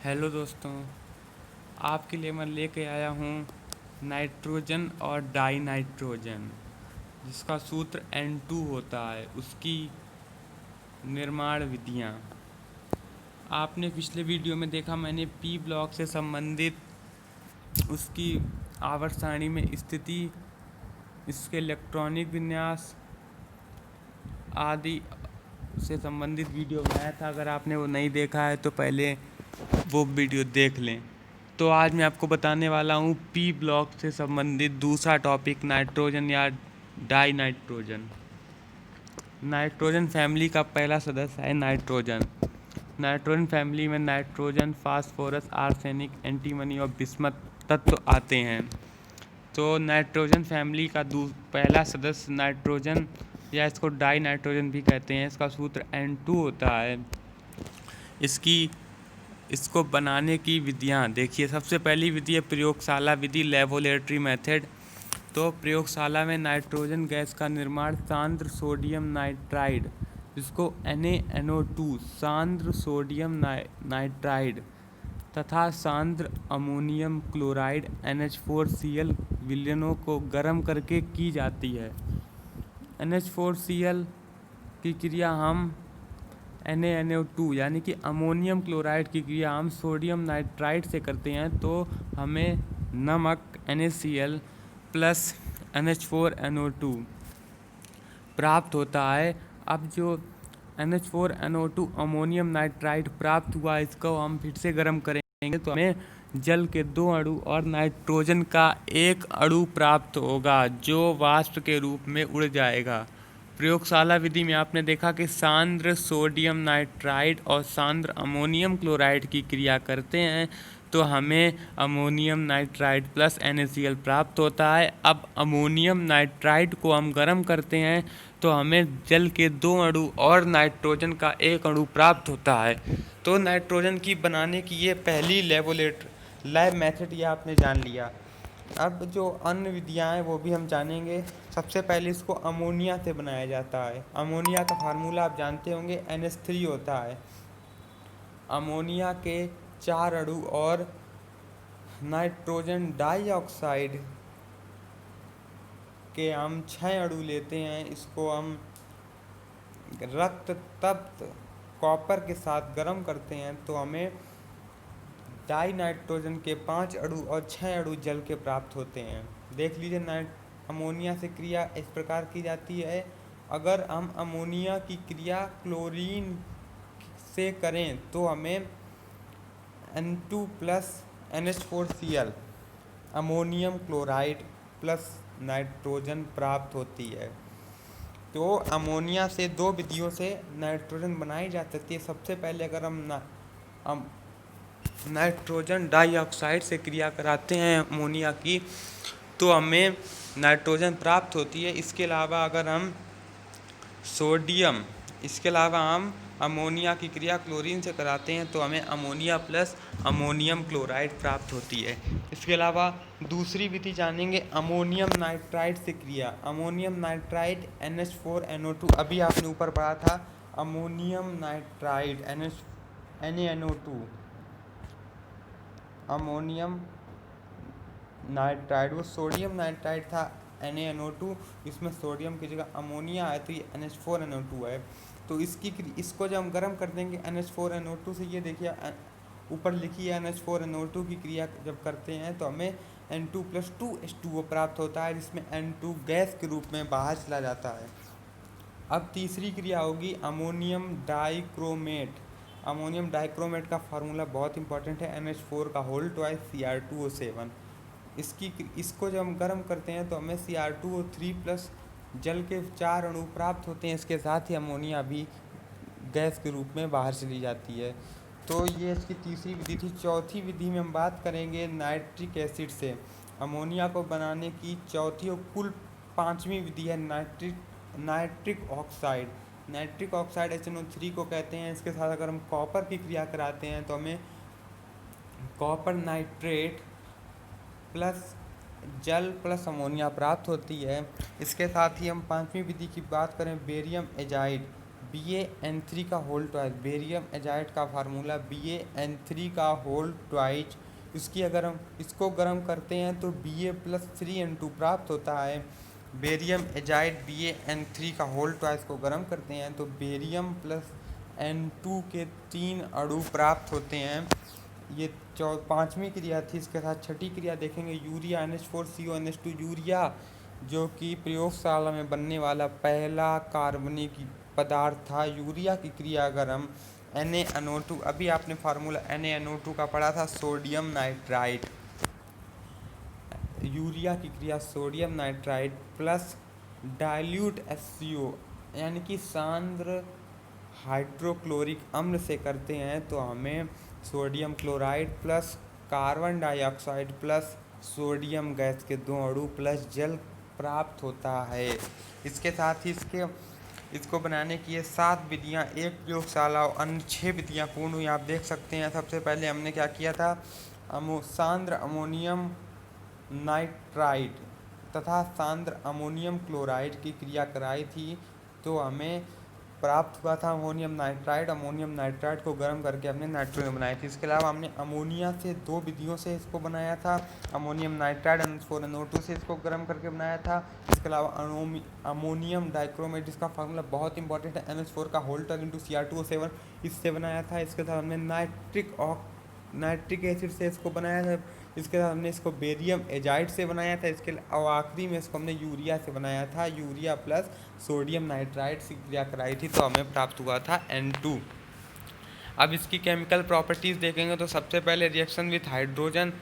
Hello दोस्तों, आपके लिए मैं लेके आया हूँ नाइट्रोजन और डाई नाइट्रोजन, जिसका सूत्र N2 होता है। उसकी निर्माण विधियाँ आपने पिछले वीडियो में देखा। मैंने पी ब्लॉक से संबंधित उसकी आवर्त सारणी में स्थिति, इसके इलेक्ट्रॉनिक विन्यास आदि से संबंधित वीडियो बनाया था। अगर आपने वो नहीं देखा है तो पहले वो वीडियो देख लें। तो आज मैं आपको बताने वाला हूँ पी ब्लॉक से संबंधित दूसरा टॉपिक, नाइट्रोजन या डाई नाइट्रोजन। नाइट्रोजन फैमिली का पहला सदस्य है नाइट्रोजन। नाइट्रोजन फैमिली में नाइट्रोजन, फास्फोरस, आर्सेनिक, एंटीमनी और बिस्मथ तत्व आते हैं। तो नाइट्रोजन फैमिली का पहला सदस्य नाइट्रोजन, या इसको डाई नाइट्रोजन भी कहते हैं। इसका सूत्र N2 होता है। इसको बनाने की विधियाँ देखिए। सबसे पहली विधि है प्रयोगशाला विधि, लेबोरेटरी मेथड। तो प्रयोगशाला में नाइट्रोजन गैस का निर्माण सांद्र सोडियम नाइट्राइड, जिसको NaNO2 सांद्र सोडियम नाइट्राइड तथा सांद्र अमोनियम क्लोराइड NH4Cl विलयनों को गर्म करके की जाती है। NH4Cl की क्रिया हम NaNO2 यानी कि अमोनियम क्लोराइड की क्रिया हम सोडियम नाइट्राइड से करते हैं, तो हमें नमक NaCl प्लस NH4NO2 प्राप्त होता है। अब जो NH4NO2 अमोनियम नाइट्राइड प्राप्त हुआ, इसको हम फिर से गर्म करेंगे तो हमें जल के 2 अणु और नाइट्रोजन का 1 अणु प्राप्त होगा, जो वाष्प के रूप में उड़ जाएगा। प्रयोगशाला विधि में आपने देखा कि सांद्र सोडियम नाइट्राइड और सांद्र अमोनियम क्लोराइड की क्रिया करते हैं तो हमें अमोनियम नाइट्राइड प्लस NaCl प्राप्त होता है। अब अमोनियम नाइट्राइड को हम गर्म करते हैं तो हमें जल के 2 अणु और नाइट्रोजन का 1 अणु प्राप्त होता है। तो नाइट्रोजन की बनाने की ये पहली लैब मेथड ये आपने जान लिया। अब जो अन्य विधियाँ हैं वो भी हम जानेंगे। सबसे पहले इसको अमोनिया से बनाया जाता है। अमोनिया का फार्मूला आप जानते होंगे, NH3 होता है। अमोनिया के 4 अणु और नाइट्रोजन डाइऑक्साइड के हम 6 अणु लेते हैं। इसको हम रक्त तप्त कॉपर के साथ गर्म करते हैं तो हमें डाई नाइट्रोजन के 5 अणु और 6 अणु जल के प्राप्त होते हैं। देख लीजिए, अमोनिया से क्रिया इस प्रकार की जाती है। अगर हम अमोनिया की क्रिया क्लोरीन से करें तो हमें N2 plus NH4Cl ammonium chloride plus nitrogen प्राप्त होती है। तो अमोनिया से 2 विधियों से नाइट्रोजन बनाई जा सकती है। सबसे पहले अगर हम नाइट्रोजन डाइऑक्साइड से क्रिया कराते हैं अमोनिया की, तो हमें नाइट्रोजन प्राप्त होती है। इसके अलावा हम अमोनिया की क्रिया क्लोरीन से कराते हैं तो हमें अमोनिया प्लस अमोनियम क्लोराइड प्राप्त होती है। इसके अलावा दूसरी विधि जानेंगे, अमोनियम नाइट्राइड से क्रिया। अमोनियम नाइट्राइड NH4NO2, अभी आपने ऊपर पढ़ा था ammonium nitride NaNO2, ammonium nitride, वो सोडियम नाइट्राइड था NaNO2, इसमें सोडियम की जगह अमोनिया है तो ये NH4NO2 है। तो इसको जब हम गर्म कर देंगे NH4NO2 से, ये देखिए ऊपर लिखी है NH4NO2 की क्रिया जब करते हैं तो हमें N2 प्लस 2H2O प्राप्त होता है, जिसमें N2 गैस के रूप में बाहर चला जाता है। अब तीसरी क्रिया होगी अमोनियम डाइक्रोमेट। अमोनियम डाइक्रोमेट का फार्मूला बहुत इंपॉर्टेंट है, NH4 का होल ट्वाइस Cr2O7। इसको जब हम गर्म करते हैं तो हमें Cr2O3 प्लस जल के 4 अणु प्राप्त होते हैं। इसके साथ ही अमोनिया भी गैस के रूप में बाहर चली जाती है। तो ये इसकी तीसरी विधि थी। चौथी विधि में हम बात करेंगे नाइट्रिक एसिड से अमोनिया को बनाने की। चौथी और कुल 5वीं विधि है nitric oxide. Nitric oxide HNO3 को कहते हैं। इसके साथ अगर हम कॉपर की क्रिया कराते हैं तो हमें कॉपर नाइट्रेट प्लस जल प्लस अमोनिया प्राप्त होती है। इसके साथ ही हम 5वीं विधि की बात करें, बेरियम एजाइड। BaN3 का होल ट्वाइस, बेरियम एजाइड का फार्मूला BaN3 का होल ट्वाइस। इसकी अगर हम इसको गर्म करते हैं तो Ba+3N2 प्राप्त होता है। बेरियम एजाइड BaN3 का होल ट्वाइस को गर्म करते हैं तो बेरियम प्लस N2 के 3 अणु प्राप्त होते हैं। ये पांचवी क्रिया थी। इसके साथ छठी क्रिया देखेंगे, यूरिया NH4CONH2 यूरिया, जो कि प्रयोगशाला में बनने वाला पहला कार्बनिक पदार्थ था। यूरिया की क्रिया अगर हम NaNO2, अभी आपने फार्मूला NaNO2 का पढ़ा था, सोडियम नाइट्राइट। यूरिया की क्रिया sodium nitrite plus dilute HCO यानी कि सांद्र हाइड्रोक्लोरिक अम्ल से करते हैं तो हमें sodium chloride plus carbon dioxide plus sodium gas के 2 अणु प्लस जल प्राप्त होता है। इसके साथ ही इसको बनाने की ये 7 विधियाँ एक प्रयोगशाला और अन्य 6 विधियाँ पूर्ण हुई, आप देख सकते हैं। सबसे पहले हमने क्या किया था, सांद्र अमोनियम नाइट्राइट तथा सांद्र अमोनियम क्लोराइड की क्रिया कराई थी तो हमें प्राप्त हुआ था अमोनियम नाइट्राइड। अमोनियम नाइट्राइड को गर्म करके हमने नाइट्रोजन बनाई थी। इसके अलावा हमने अमोनिया से 2 विधियों से इसको बनाया था। अमोनियम नाइट्राइड NH4NO2 से इसको गर्म करके बनाया था। इसके अलावा अमोनियम डाइक्रोमेट, जिसका फार्मूला बहुत इंपॉर्टेंट है, NH4 का होल टर्न इंटू Cr2O7, इससे बनाया था। इसके साथ हमने नाइट्रिक एसिड से इसको बनाया था। इसके साथ हमने इसको बेरियम एजाइड से बनाया था। और आखिरी में इसको हमने यूरिया से बनाया था। यूरिया प्लस सोडियम नाइट्राइड से क्रिया कराई थी तो हमें प्राप्त हुआ था N2। अब इसकी केमिकल प्रॉपर्टीज़ देखेंगे तो सबसे पहले रिएक्शन विथ हाइड्रोजन,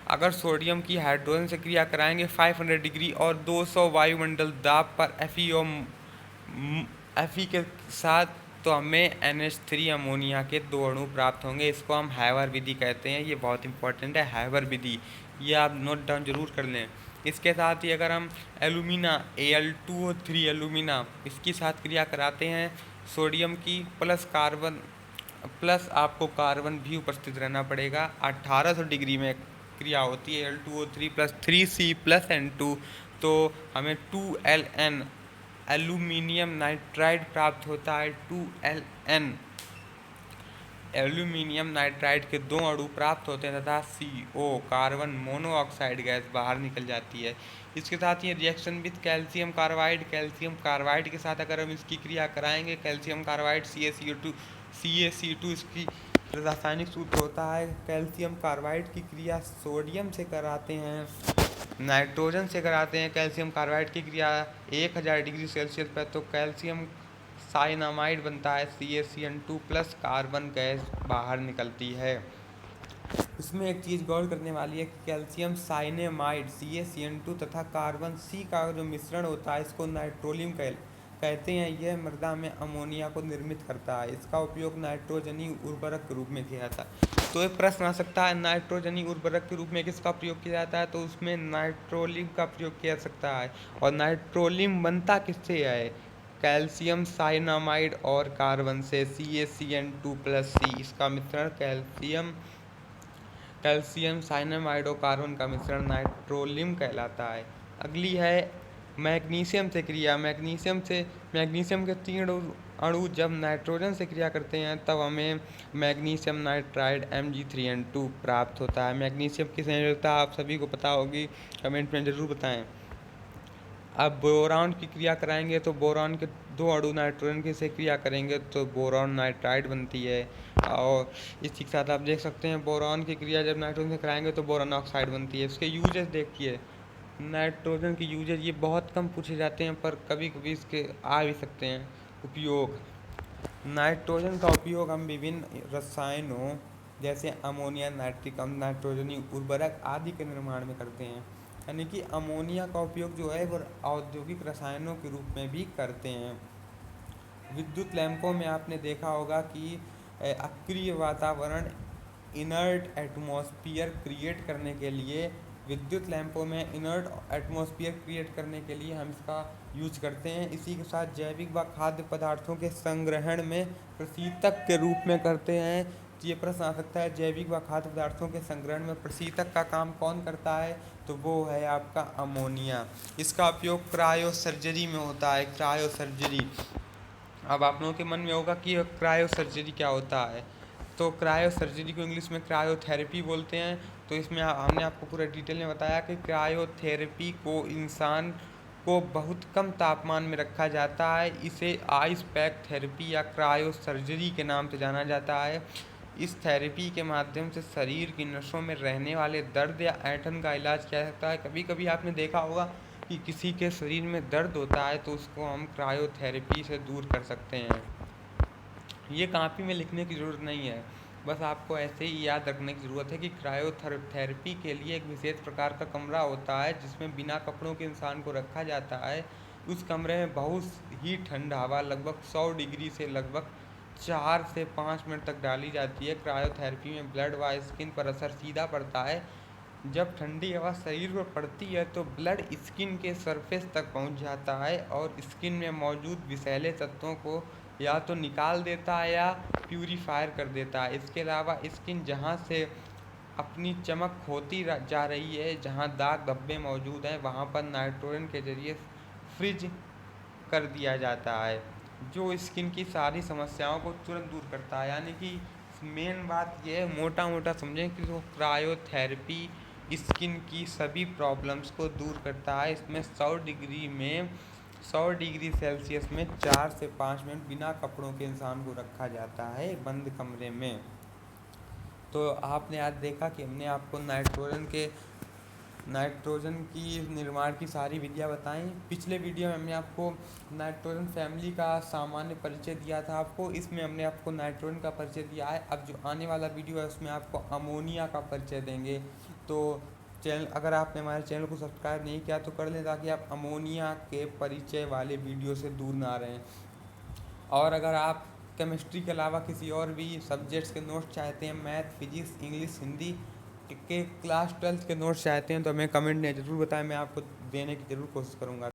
अगर सोडियम की हाइड्रोजन से क्रिया कराएंगे 500 डिग्री और 200 वायुमंडल दाब पर Fe के साथ, तो हमें NH3 अमोनिया के 2 अणु प्राप्त होंगे। इसको हम हैवर विधि कहते हैं। ये बहुत इंपॉर्टेंट है, हैवर विधि, ये आप नोट डाउन जरूर कर लें। इसके साथ ही अगर हम एल्यूमिना Al2O3 एल्यूमिना, इसकी साथ क्रिया कराते हैं सोडियम की प्लस कार्बन, प्लस आपको कार्बन भी उपस्थित रहना पड़ेगा। 1800 डिग्री में क्रिया होती है Al2O3 plus 3C plus N2, तो हमें 2Ln एल्यूमिनियम नाइट्राइड प्राप्त होता है। 2Ln एल्यूमिनियम नाइट्राइड के 2 अणु प्राप्त होते हैं तथा CO कार्बन मोनोऑक्साइड गैस बाहर निकल जाती है। इसके साथ ही रिएक्शन विद कैल्शियम कार्बाइड के साथ अगर हम इसकी क्रिया कराएंगे, कैल्शियम कार्बाइड CaC2 इसकी रासायनिक सूत्र होता है। कैल्शियम कार्बाइड की क्रिया सोडियम से कराते हैं, नाइट्रोजन से कराते हैं। कैल्शियम कार्बाइड की क्रिया 1000 डिग्री सेल्सियस पर, तो कैल्शियम साइनामाइड बनता है, CaCN2 प्लस कार्बन गैस बाहर निकलती है। इसमें एक चीज़ गौर करने वाली है कि कैल्शियम साइनेमाइड CaCN2 तथा कार्बन C का जो मिश्रण होता है, इसको नाइट्रोलियम कहते हैं। यह मृदा में अमोनिया को निर्मित करता है। इसका उपयोग नाइट्रोजनी उर्वरक के रूप में किया जाता है। तो एक प्रश्न आ सकता है, नाइट्रोजनी उर्वरक के रूप में किसका प्रयोग किया जाता है, तो उसमें नाइट्रोलियम का प्रयोग किया सकता है। और नाइट्रोलियम बनता किससे है, कैल्शियम साइनामाइड और कार्बन से, CaCN2 प्लस C, इसका मिश्रण कैल्शियम साइनामाइड और कार्बन का मिश्रण नाइट्रोलियम कहलाता है। अगली है मैग्नीशियम से क्रिया। मैग्नीशियम के 3 अणु जब नाइट्रोजन से क्रिया करते हैं तब हमें मैग्नीशियम नाइट्राइड Mg3N2 प्राप्त होता है। मैग्नीशियम की संयोजकता आप सभी को पता होगी, कमेंट में ज़रूर बताएं। अब बोरॉन की क्रिया कराएंगे तो बोरॉन के 2 अणु नाइट्रोजन की से क्रिया करेंगे तो बोरॉन नाइट्राइड बनती है। और इसी के साथ आप देख सकते हैं बोरॉन की क्रिया जब नाइट्रोजन से कराएंगे तो बोरॉन ऑक्साइड बनती है। इसके यूजेस देखिए, नाइट्रोजन के यूजेस ये बहुत कम पूछे जाते हैं पर कभी कभी इसके आ भी सकते हैं उपयोग। नाइट्रोजन का उपयोग हम विभिन्न रसायनों जैसे अमोनिया, नाइट्रिक अम्ल, नाइट्रोजनी उर्वरक आदि के निर्माण में करते हैं। यानी कि अमोनिया का उपयोग जो है वो औद्योगिक रसायनों के रूप में भी करते हैं। विद्युत लैंपों में आपने देखा होगा कि अक्रिय वातावरण, इनर्ट एटमॉस्फेयर क्रिएट करने के लिए, विद्युत लैंपों में इनर्ट एटमॉस्फेयर क्रिएट करने के लिए हम इसका यूज करते हैं। इसी के साथ जैविक व खाद्य पदार्थों के संग्रहण में प्रशीतक के रूप में करते हैं। तो ये प्रश्न आ सकता है, जैविक व खाद्य पदार्थों के संग्रहण में प्रशीतक का काम कौन करता है, तो वो है आपका अमोनिया। इसका उपयोग क्रायो सर्जरी में होता है। क्रायो सर्जरी अब आप लोगों के मन में होगा कि क्रायो सर्जरी क्या होता है। तो क्रायो सर्जरी को इंग्लिश में क्रायोथेरेपी बोलते हैं। तो इसमें हमने आपको पूरा डिटेल में बताया कि क्रायोथेरेपी को इंसान को बहुत कम तापमान में रखा जाता है। इसे आइस पैक थेरेपी या क्रायो सर्जरी के नाम से जाना जाता है। इस थेरेपी के माध्यम से शरीर की नसों में रहने वाले दर्द या ऐंठन का इलाज किया जा सकता है। कभी कभी आपने देखा होगा कि किसी के शरीर में दर्द होता है तो उसको हम क्रायोथेरेपी से दूर कर सकते हैं। ये कापी में लिखने की ज़रूरत नहीं है, बस आपको ऐसे ही याद रखने की ज़रूरत है कि क्रायोथेरेपी के लिए एक विशेष प्रकार का कमरा होता है जिसमें बिना कपड़ों के इंसान को रखा जाता है। उस कमरे में बहुत ही ठंड हवा लगभग 100 डिग्री से लगभग 4 से 5 मिनट तक डाली जाती है। क्रायोथेरेपी में ब्लड व स्किन पर असर सीधा पड़ता है। जब ठंडी हवा शरीर पर पड़ती है तो ब्लड स्किन के सरफेस तक पहुंच जाता है और स्किन में मौजूद विषैले तत्वों को या तो निकाल देता है या प्यूरीफायर कर देता है। इसके अलावा स्किन जहां से अपनी चमक खोती जा रही है, जहां दाग धब्बे मौजूद हैं, वहां पर नाइट्रोजन के जरिए फ्रीज कर दिया जाता है, जो स्किन की सारी समस्याओं को तुरंत दूर करता है। यानी कि मेन बात यह है, मोटा मोटा समझें कि जो क्रायोथेरेपी स्किन की सभी प्रॉब्लम्स को दूर करता है। इसमें 100 डिग्री सेल्सियस में 4 से 5 मिनट बिना कपड़ों के इंसान को रखा जाता है बंद कमरे में। तो आपने आज देखा कि हमने आपको नाइट्रोजन की निर्माण की सारी विधियाँ बताई। पिछले वीडियो में हमने आपको नाइट्रोजन फैमिली का सामान्य परिचय दिया था आपको, इसमें हमने आपको नाइट्रोजन का परिचय दिया है। अब जो आने वाला वीडियो है उसमें आपको अमोनिया का परिचय देंगे। तो अगर आपने हमारे चैनल को सब्सक्राइब नहीं किया तो कर लें, ताकि आप अमोनिया के परिचय वाले वीडियो से दूर ना रहें। और अगर आप केमिस्ट्री के अलावा किसी और भी सब्जेक्ट्स के नोट्स चाहते हैं, मैथ, फिजिक्स, इंग्लिश, हिंदी के क्लास 12 के नोट्स चाहते हैं, तो हमें कमेंट में ज़रूर बताएं, मैं आपको देने की ज़रूर कोशिश करूँगा।